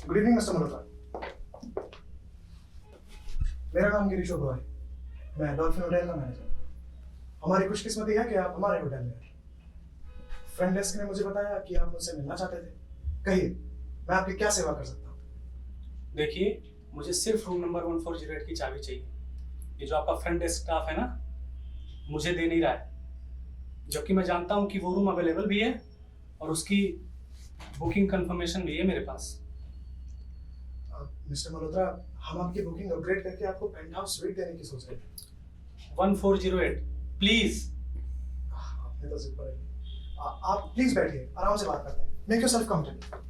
Good evening mister Malhotra. मेरा नाम गिरीश ओबरॉय, मैं डॉल्फिन होटल का मैनेजर। हमारी खुशकिस्मती है कि आप हमारे होटल में आए। फ्रंट डेस्क ने मुझे बताया कि आप मुझसे मिलना चाहते थे। कहिए, मैं आपकी क्या सेवा कर सकता हूँ? देखिए, मुझे सिर्फ रूम नंबर 1408 की चाबी चाहिए। ये जो आपका फ्रंट डेस्क स्टाफ है ना, मुझे दे नहीं रहा है, जबकि मैं जानता हूँ कि वो रूम अवेलेबल भी है और उसकी बुकिंग कंफर्मेशन भी है मेरे पास। मिस्टर मल्होत्रा, हम आपकी बुकिंग अपग्रेड करके आपको पेंट हाउस स्वीट देने की सोच रहे थे। 1408 प्लीज। आपने तो जिद पड़ेगी। आप प्लीज बैठिए, आराम से बात करते हैं। Make yourself comfortable.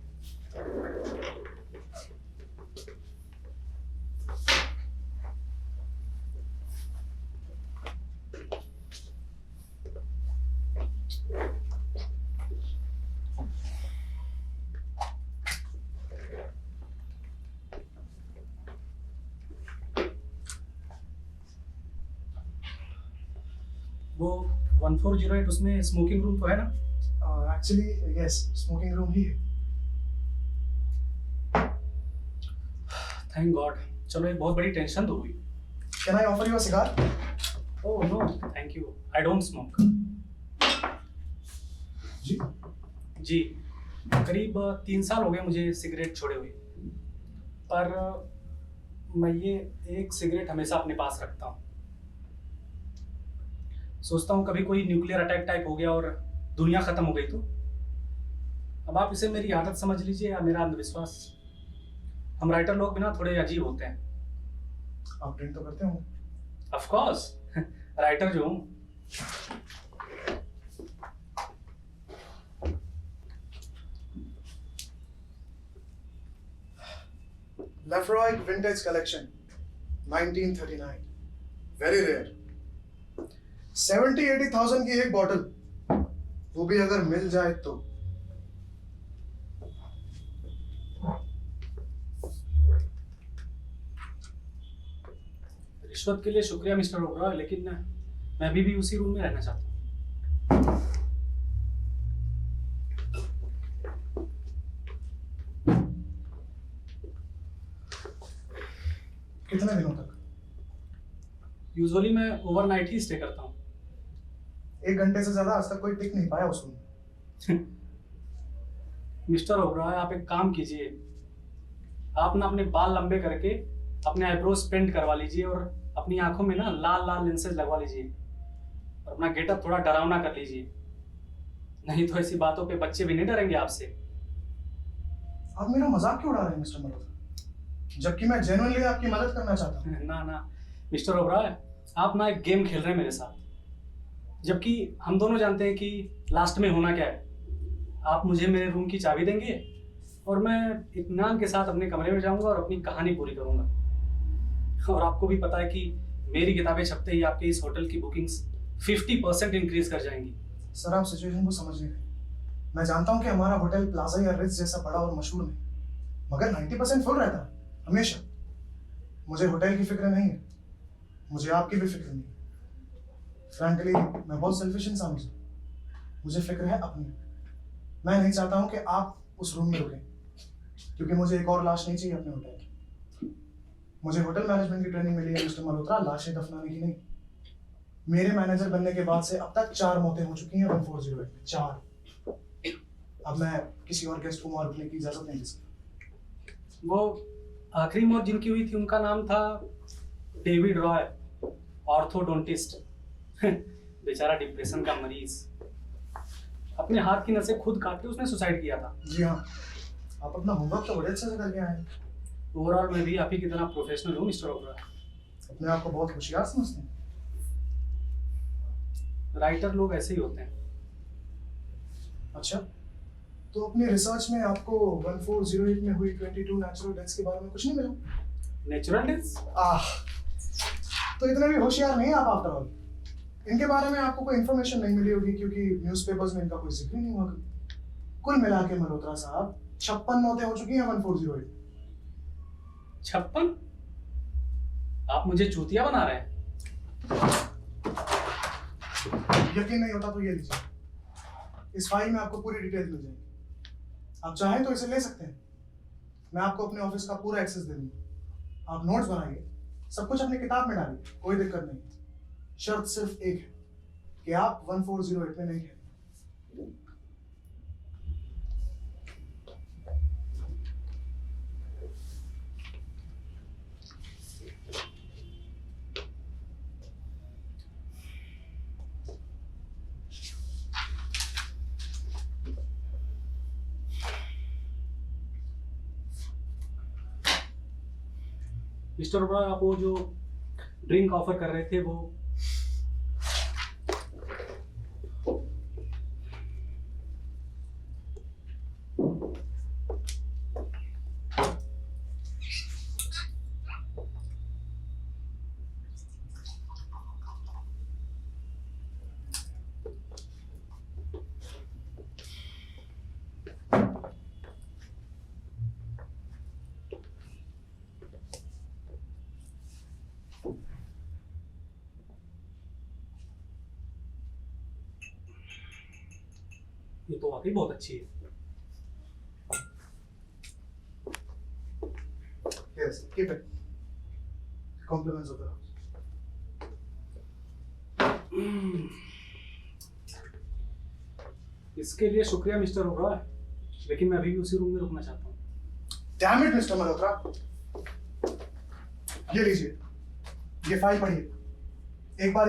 वो 1408 उसमें स्मोकिंग रूम तो है ना? एक्चुअली यस, स्मोकिंग रूम ही है। Thank god. चलो, एक बहुत बड़ी टेंशन तो हुई। Can I offer you a cigar? Oh no, thank you, I don't smoke. जी। जी, करीब 3 साल हो गए मुझे सिगरेट छोड़े हुए, पर मैं ये एक सिगरेट हमेशा अपने पास रखता हूँ। सोचता हूँ कभी कोई न्यूक्लियर अटैक टाइप हो गया और दुनिया खत्म हो गई तो। अब आप इसे मेरी आदत समझ लीजिए या मेरा अंधविश्वास। हम राइटर लोग भी ना थोड़े अजीब होते हैं। आप ड्रिंक तो करते हो? ऑफ कोर्स, राइटर जो हूँ। Lafroig Vintage Collection 1939, very rare. 70-80,000 की एक बॉटल, वो भी अगर मिल जाए तो। रिश्वत के लिए शुक्रिया मिस्टर ओबरॉय, लेकिन मैं अभी भी उसी रूम में रहना चाहता हूँ। कितने दिनों तक? यूजुअली मैं ओवरनाइट ही स्टे करता हूँ। 1 घंटे से ज्यादा आज तक कोई टिक नहीं पाया उस रूम में। मिस्टर ओबरॉय, आप एक काम कीजिए, आप ना अपने बाल लंबे करके अपने आईब्रोज पेंट करवा लीजिए और अपनी आंखों में ना लाल लाल लेंसेज लगवा लीजिए और अपना गेटअप थोड़ा डरावना कर लीजिए। नहीं तो ऐसी बातों पे बच्चे भी नहीं डरेंगे आपसे। आप मेरा मजाक क्यों उड़ा रहे हैं मिस्टर मल्होत्रा? जबकि मैं जेन्युइनली आपकी मदद करना चाहता हूँ। ना ना मिस्टर ओबरॉय, आप ना एक गेम खेल रहे हैं मेरे साथ, जबकि हम दोनों जानते हैं कि लास्ट में होना क्या है। आप मुझे मेरे रूम की चाबी देंगे और मैं इत्मीनान के साथ अपने कमरे में जाऊंगा और अपनी कहानी पूरी करूंगा। और आपको भी पता है कि मेरी किताबें छपते ही आपके इस होटल की बुकिंग्स 50% इंक्रीज कर जाएंगी। सर, आप सिचुएशन को समझ नहीं रहे। मैं जानता हूँ कि हमारा होटल प्लाजा या रिट्ज जैसा बड़ा और मशहूर नहीं, मगर 90% फुल रहता है हमेशा। मुझे होटल की फिक्र नहीं है, मुझे आपकी भी फिक्र नहीं है। फ्रैंकली मैं बहुत सेल्फिश इंसान हूँ। मुझे फिक्र है अपनी। मैं नहीं चाहता हूँ कि आप उस रूम में रुकें, क्योंकि मुझे एक और लाश नहीं चाहिए अपने होटल की। मुझे होटल मैनेजमेंट की ट्रेनिंग मिली है मिस्टर मल्होत्रा, लाशें दफनाने की नहीं। मेरे मैनेजर बनने के बाद से अब तक 4 मौतें हो चुकी हैं 1408 में, 4। अब मैं किसी और गेस्ट को वहां रुकने की इजाजत नहीं दे सकता। वो आखिरी मौत जिनकी हुई थी उनका नाम था डेविड रॉय, ऑर्थोडोंटिस्ट। बेचारा डिप्रेशन का मरीज, अपने हाथ की नसें खुद काट के उसने सुसाइड किया था। जी हाँ, आप अपना होमवर्क तो बड़े अच्छे से करके आए हैं। ओवरऑल मैं भी आप ही की तरह प्रोफेशनल हूँ मिस्टर ओबरॉय। अपने आप को बहुत होशियार समझते हैं। राइटर लोग ऐसे ही होते हैं। अच्छा, तो अपनी रिसर्च में आपको 1408 में हुई 22 नेचुरल डेथ्स के बारे में कुछ नहीं मिला? Natural deaths? तो इतने भी होशियार नहीं आप आफ्टर ऑल। इनके बारे में आपको कोई इन्फॉर्मेशन नहीं मिली होगी, क्योंकि न्यूज़पेपर्स में इनका कोई जिक्र नहीं हुआ। कुल मिला के मल्होत्रा साहब 56 मौतें हो चुकी हैं 1408। 56? आप मुझे चूतिया बना रहे हैं। यकीन नहीं होता तो ये लीजिए, इस फाइल में आपको पूरी डिटेल मिल जाएगी। आप चाहें तो इसे ले सकते हैं। मैं आपको अपने ऑफिस का पूरा एक्सेस दे दूंगा। आप नोट्स बनाइए, सब कुछ अपनी किताब में डालिए, कोई दिक्कत नहीं है। शर्त सिर्फ एक है कि आप 1408 में नहीं खेलेंगे। मिस्टर ओबरा, आप वो जो ड्रिंक ऑफर कर रहे थे वो ये तो वाकई बहुत अच्छी है। Yes, keep it. Compliments of the house. इसके लिए शुक्रिया मिस्टर ओबरा, लेकिन मैं अभी भी उसी रूम में रुकना चाहता हूँ। Damn it, mister Malhotra. ये लीजिए, ये फाइल पढ़िए। एक बार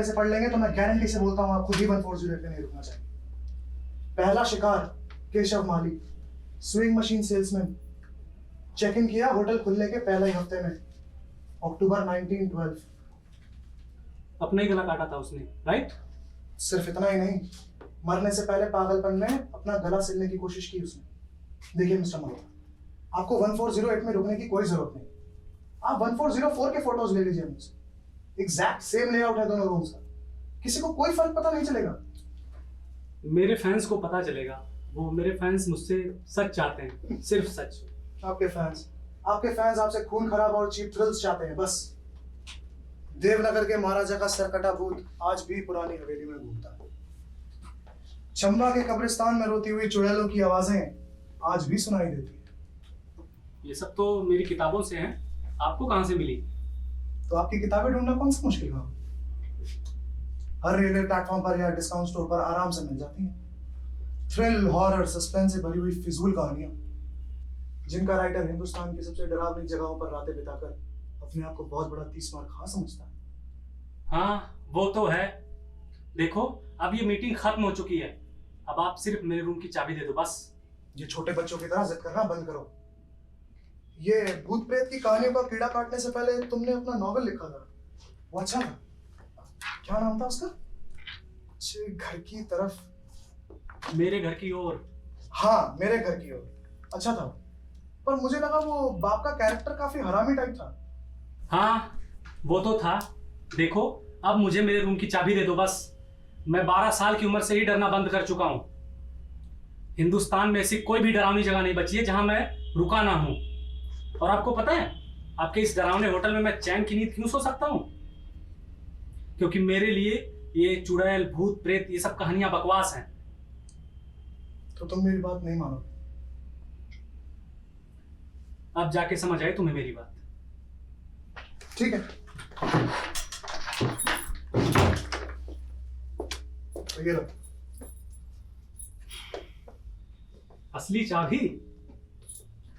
इसे पढ़ लेंगे तो मैं गारंटी से बोलता हूँ आप खुद ही 1408 पे नहीं रुकना चाहिए। पहला शिकार Keshav Mali, sewing machine salesman, check in किया होटल खुलने के पहले ही हफ्ते में, अक्टूबर 1912। अपना ही गला काटा था उसने, राइट? सिर्फ इतना ही नहीं, मरने से पहले पागलपन में अपना गला सिलने की कोशिश की उसने। देखिए मिस्टर मल्होत्रा, आपको 1408 में रुकने की कोई जरूरत नहीं। आप 1404 के फोटोज ले लीजिए मुझसे। एग्जैक्ट सेम लेआउट है दोनों रूम्स का, किसी को कोई फर्क पता नहीं चलेगा। मेरे फैंस को पता चलेगा। वो मेरे फैंस मुझसे सच चाहते हैं, सिर्फ सच। आपके फैंस आपसे खून खराब और चीप थ्रिल्स चाहते हैं, बस। देवनगर के महाराजा का सरकटा भूत आज भी पुरानी हवेली में घूमता है। चंबा के कब्रिस्तान में रोती हुई चुड़ैलों की आवाजें आज भी सुनाई देती है। ये सब तो मेरी किताबों से हैं, आपको कहाँ से मिली? तो आपकी किताबें ढूंढना कौन सा मुश्किल काम? हर रेलवे प्लेटफॉर्म पर या डिस्काउंट स्टोर पर आराम से मिल जाती हैं। थ्रिल, हॉरर, सस्पेंस से भरी हुई फिजूल कहानियां, जिनका राइटर हिंदुस्तान की सबसे डरावनी जगहों पर रातें बिताकर अपने आप को बहुत बड़ा 30 मार खा समझता है। हाँ, वो तो है। देखो, अब ये मीटिंग खत्म हो चुकी है। अब आप सिर्फ मेरे रूम की चाबी दे दो, बस। ये छोटे बच्चों की तरह जिद करना बंद करो। ये भूत प्रेत की कहानियों का कीड़ा काटने से पहले तुमने अपना नॉवेल लिखा था, वो अच्छा था। क्या नाम था उसका? अच्छे घर की तरफ, मेरे घर की ओर। हाँ, मेरे घर की ओर अच्छा था, पर मुझे लगा वो बाप का कैरेक्टर काफी हरामी टाइप था। हाँ, वो तो था। देखो, अब मुझे मेरे रूम की चाबी दे दो, बस। मैं 12 साल की उम्र से ही डरना बंद कर चुका हूं। हिंदुस्तान में ऐसी कोई भी डरावनी जगह नहीं बची है जहां मैं रुका ना हूं। और आपको पता है, आपके इस डरावने होटल में मैं चैन की नींद क्यों सो सकता हूं? क्योंकि मेरे लिए ये चुड़ैल, भूत, प्रेत, ये सब कहानियां बकवास हैं। तो तुम मेरी बात नहीं मानोगे? अब जाके समझ आए तुम्हें मेरी बात। ठीक है, तो ये लो। असली चाबी?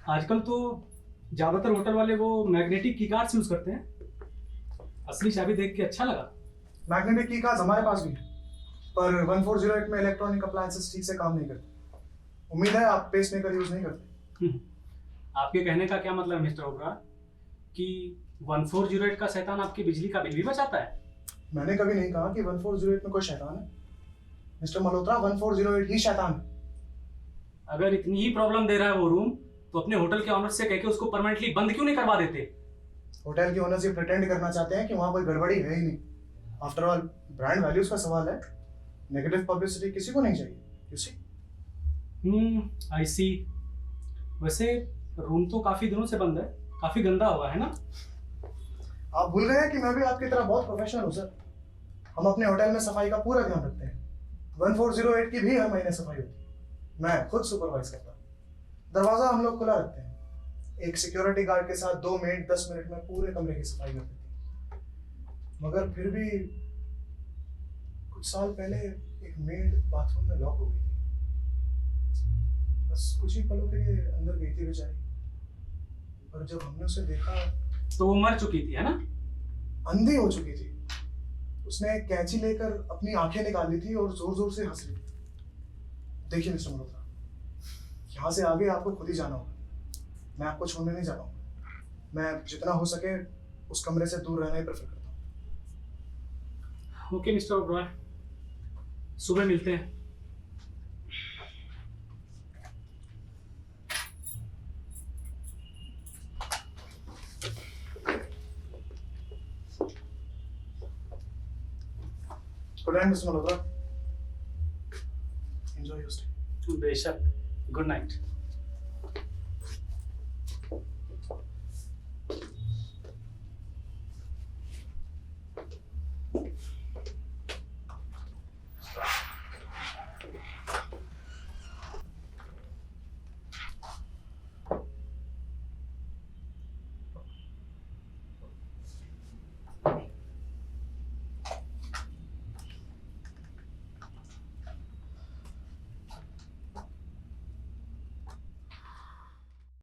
आजकल तो ज्यादातर होटल वाले वो मैग्नेटिक की कार्ड्स यूज करते हैं। असली चाबी देख के अच्छा लगा। मैग्नेटिक की कार्ड्स हमारे पास भी है, पर 1408 में इलेक्ट्रॉनिक अप्लायंसेस ठीक से काम नहीं करते। उम्मीद है आप पेसमेकर यूज नहीं करते। आपके कहने का क्या मतलब है मिस्टर ओबरा, कि 1408 का शैतान आपकी बिजली का बिल भी बचाता है? मैंने कभी नहीं कहा कि 1408 में कोई शैतान है। मिस्टर मल्होत्रा, 1408 ही शैतान है। अगर इतनी ही प्रॉब्लम दे रहा है वो रूम, तो अपने होटल के ऑनर से कह के उसको परमानेंटली बंद क्यों नहीं करवा देते? होटल के ओनर्स ये प्रिटेंड करना चाहते हैं कि वहां कोई गड़बड़ी है ही नहीं। आफ्टर ऑल, ब्रांड वैल्यूज का सवाल है। नेगेटिव पब्लिसिटी किसी को नहीं चाहिए, यू सी। आई सी। वैसे रूम तो काफी दिनों से बंद है, काफी गंदा हुआ है ना? आप भूल गए हैं कि मैं भी आपकी तरह बहुत प्रोफेशनल हूँ सर। हम अपने होटल में सफाई का पूरा ध्यान रखते हैं। 1408 की भी हर महीने सफाई होती है, मैं खुद सुपरवाइज करता हूँ। दरवाजा हम लोग खुला रखते हैं, एक सिक्योरिटी गार्ड के साथ 2 मिनट 10 मिनट में पूरे कमरे की सफाई कर देती। मगर फिर भी कुछ साल पहले एक मेड बाथरूम में लॉक हो गई थी। बस कुछ ही पलों के लिए अंदर गई थी बेचारी, और जब हमने उसे देखा तो वो मर चुकी थी, है ना? अंधी हो चुकी थी। उसने एक कैंची लेकर अपनी आंखें निकाल ली थी और जोर जोर से हंस रही थी। देखिए मिस्टर मल्होत्रा, यहाँ से आगे आपको खुद ही जाना होगा, मैं आपको छोड़ने नहीं जा रहा हूँ। मैं जितना हो सके उस कमरे से दूर रहना ही प्रेफर करता हूँ। ओके मिस्टर ओबरॉय, सुबह मिलते हैं। Good night mister Malhotra, enjoy your stay. बेशक, गुड नाइट।